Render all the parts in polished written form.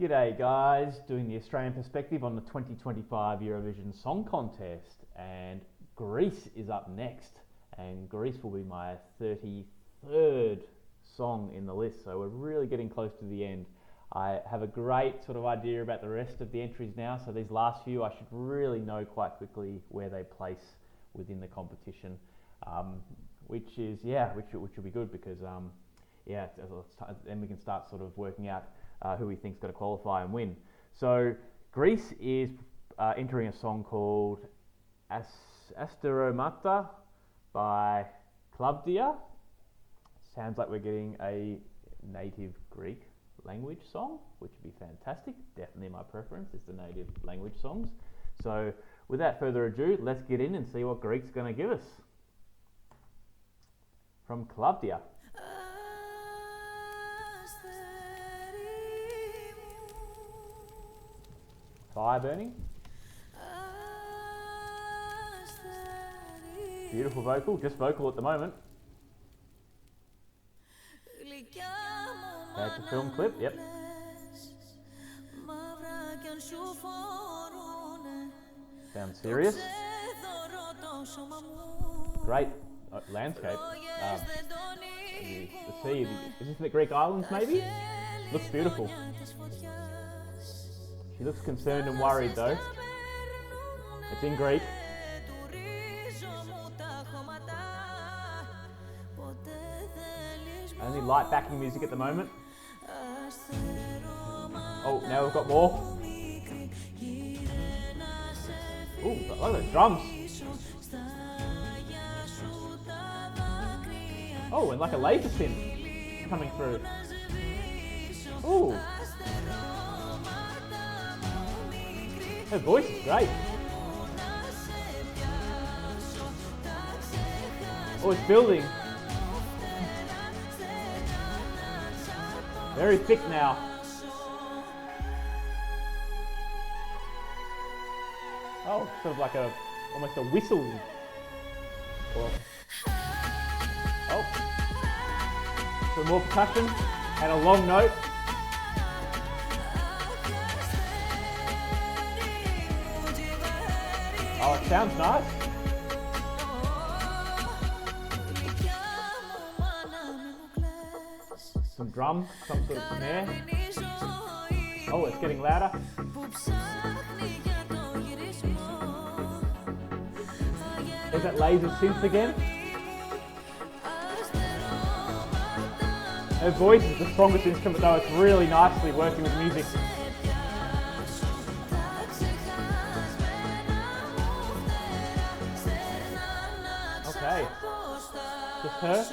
G'day guys, doing the Australian perspective on the 2025 Eurovision Song Contest, and Greece is up next, and Greece will be my 33rd song in the list, so we're really getting close to the end. I have a great sort of idea about the rest of the entries now, so these last few I should really know quite quickly where they place within the competition, which will be good because then we can start sort of working out who we think's going to qualify and win. So Greece is entering a song called Asteromata by Klavdia. Sounds like we're getting a native Greek language song, which would be fantastic. Definitely my preference is the native language songs. So without further ado, let's get in and see what Greek's going to give us. From Klavdia. Fire burning. Beautiful vocal, just vocal at the moment. That's a film clip, yep. Sounds serious. Great landscape. The sea, is this the Greek islands maybe? Looks beautiful. She looks concerned and worried though. It's in Greek. Only light backing music at the moment. Oh, now we've got more. Ooh, look at those drums. Oh, and like a laser synth coming through. Ooh. Her voice is great. Oh, it's building. Very thick now. Oh, sort of like almost a whistle. Oh, some more percussion and a long note. Oh, it sounds nice. Some drum, some sort of snare. Oh, it's getting louder. There's that laser synth again. Her voice is the strongest instrument though, it's really nicely working with music. Okay, just her.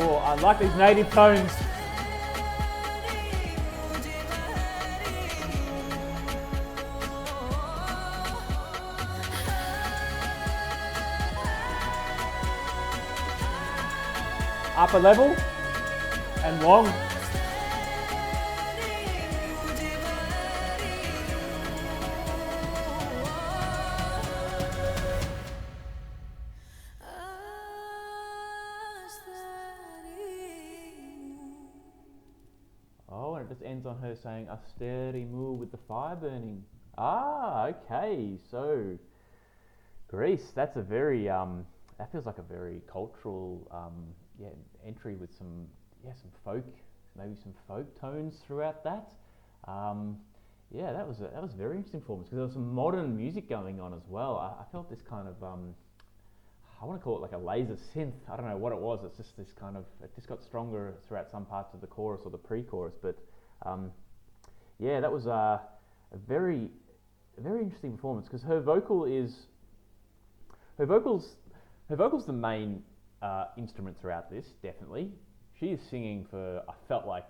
Oh, I like these native tones. Upper level and long. Oh, and it just ends on her saying Asteromata with the fire burning. Ah, okay. So Greece, that's a very that feels like a very cultural entry with some folk, maybe some folk tones throughout that. That was a very interesting performance because there was some modern music going on as well. I felt this kind of I want to call it like a laser synth. I don't know what it was. It's just this kind of, it just got stronger throughout some parts of the chorus or the pre-chorus. But that was a very interesting performance because her vocal's the main instrument throughout this. Definitely, she is singing for, I felt like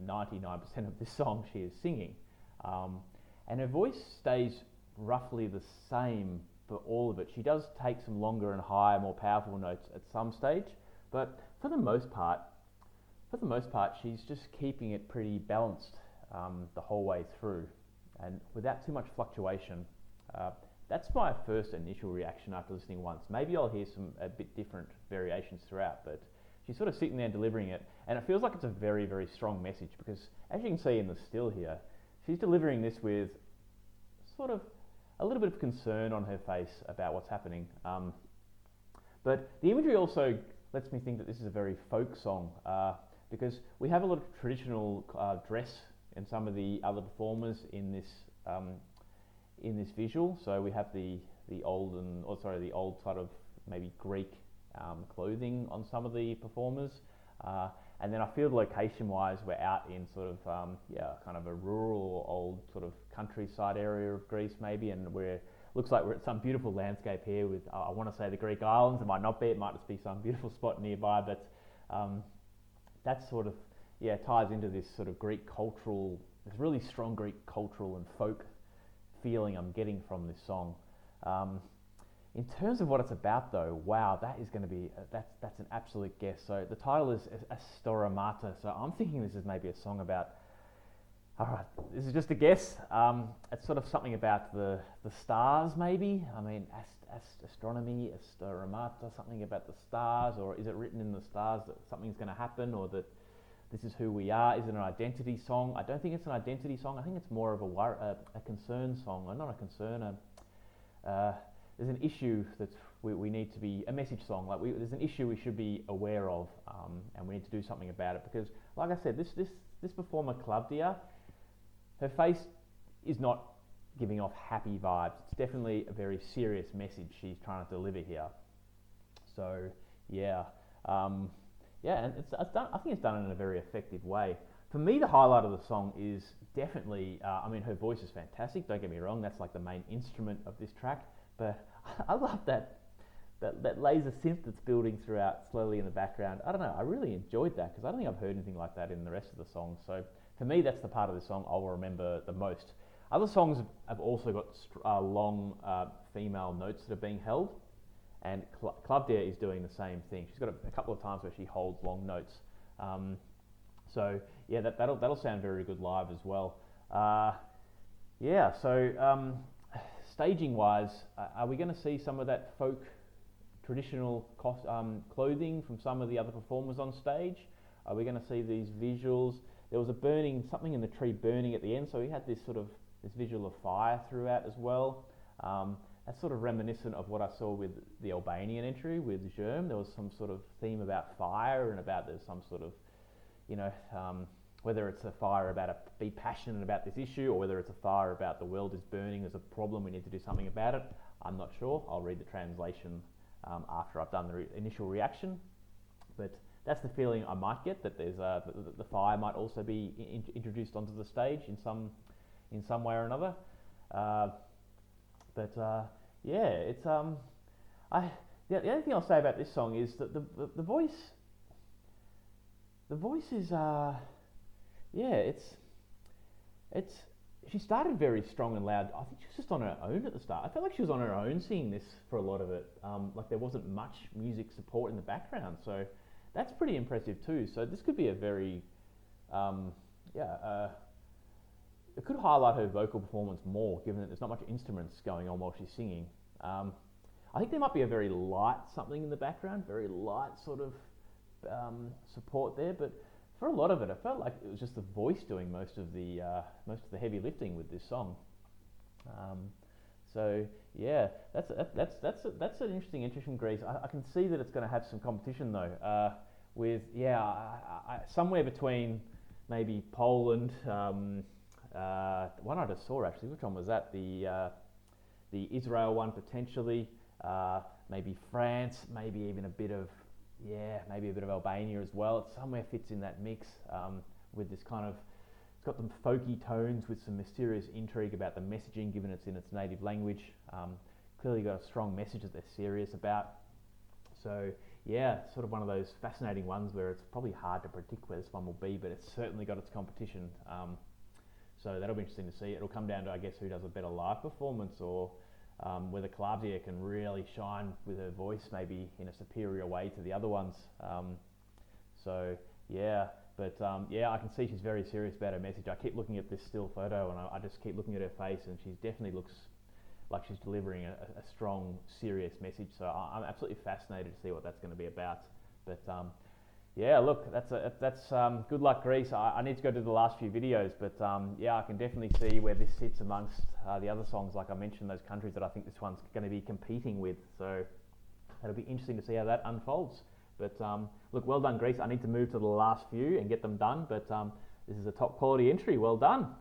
99% of this song she is singing, and her voice stays roughly the same for all of it. She does take some longer and higher, more powerful notes at some stage, but for the most part, she's just keeping it pretty balanced the whole way through, and without too much fluctuation. that's my first initial reaction after listening once. Maybe I'll hear some a bit different variations throughout, but she's sort of sitting there delivering it, and it feels like it's a very, very strong message because, as you can see in the still here, she's delivering this with sort of a little bit of concern on her face about what's happening. But the imagery also lets me think that this is a very folk song because we have a lot of traditional dress in some of the other performers in this visual. So we have the old sort of maybe Greek clothing on some of the performers, and then I feel location-wise we're out in sort of kind of a rural or old sort of countryside area of Greece maybe, and looks like we're at some beautiful landscape here with I want to say the Greek islands. It might not be. It might just be some beautiful spot nearby, but that sort of ties into this sort of Greek cultural, this really strong Greek cultural and folk feeling I'm getting from this song. In terms of what it's about though, wow, that is going to be, that's an absolute guess. So the title is Asteromata, so I'm thinking this is maybe a song about, alright, this is just a guess, it's sort of something about the stars maybe. I mean, astronomy, Asteromata, something about the stars, or is it written in the stars that something's going to happen, or that this is who we are? Is it an identity song? I don't think it's an identity song. I think it's more of a concern song, or not a concern, there's an issue that we need to be, a message song, like there's an issue we should be aware of, and we need to do something about it, because like I said, this performer Klavdia, her face is not giving off happy vibes. It's definitely a very serious message she's trying to deliver here. So and it's done. I think it's done in a very effective way. For me, the highlight of the song is definitely, I mean, her voice is fantastic, don't get me wrong, that's like the main instrument of this track, but I love that laser synth that's building throughout slowly in the background. I don't know, I really enjoyed that because I don't think I've heard anything like that in the rest of the song. So for me, that's the part of the song I'll remember the most. Other songs have also got long female notes that are being held, and Klavdia is doing the same thing. She's got a couple of times where she holds long notes. So yeah, that'll sound very good live as well. Staging wise, are we going to see some of that folk traditional clothing from some of the other performers on stage? Are we going to see these visuals? There was something in the tree burning at the end, so we had this visual of fire throughout as well. That's sort of reminiscent of what I saw with the Albanian entry with Germ. There was some sort of theme about fire and about there's some sort of, whether it's a fire about be passionate about this issue, or whether it's a fire about the world is burning, there's a problem, we need to do something about it. I'm not sure. I'll read the translation after I've done the initial reaction. But that's the feeling I might get, that there's the fire might also be introduced onto the stage in some way or another. It's the only thing I'll say about this song is that the voice is she started very strong and loud. I think she was just on her own at the start. I felt like she was on her own singing this for a lot of it. Like there wasn't much music support in the background, so that's pretty impressive too. So this could be a very it could highlight her vocal performance more, given that there's not much instruments going on while she's singing. I think there might be a very light something in the background, very light sort of support there, but for a lot of it, I felt like it was just the voice doing most of the heavy lifting with this song. That's an interesting from Greece. I can see that it's going to have some competition though, somewhere between maybe Poland. One I just saw actually. Which one was that? The Israel one potentially. Maybe France. Maybe even a bit of Albania as well. It somewhere fits in that mix with this kind of. It's got some folky tones with some mysterious intrigue about the messaging, given it's in its native language. Clearly got a strong message that they're serious about. So yeah, sort of one of those fascinating ones where it's probably hard to predict where this one will be, but it's certainly got its competition. So that'll be interesting to see. It'll come down to, I guess, who does a better live performance, or whether Klavdia can really shine with her voice, maybe in a superior way to the other ones. I can see she's very serious about her message. I keep looking at this still photo, and I just keep looking at her face, and she definitely looks like she's delivering a strong, serious message. So I'm absolutely fascinated to see what that's going to be about. But yeah, look, that's good luck, Greece. I need to go to the last few videos, but yeah, I can definitely see where this sits amongst the other songs. Like I mentioned, those countries that I think this one's going to be competing with. So it'll be interesting to see how that unfolds. But look, well done, Greece. I need to move to the last few and get them done. But this is a top quality entry. Well done.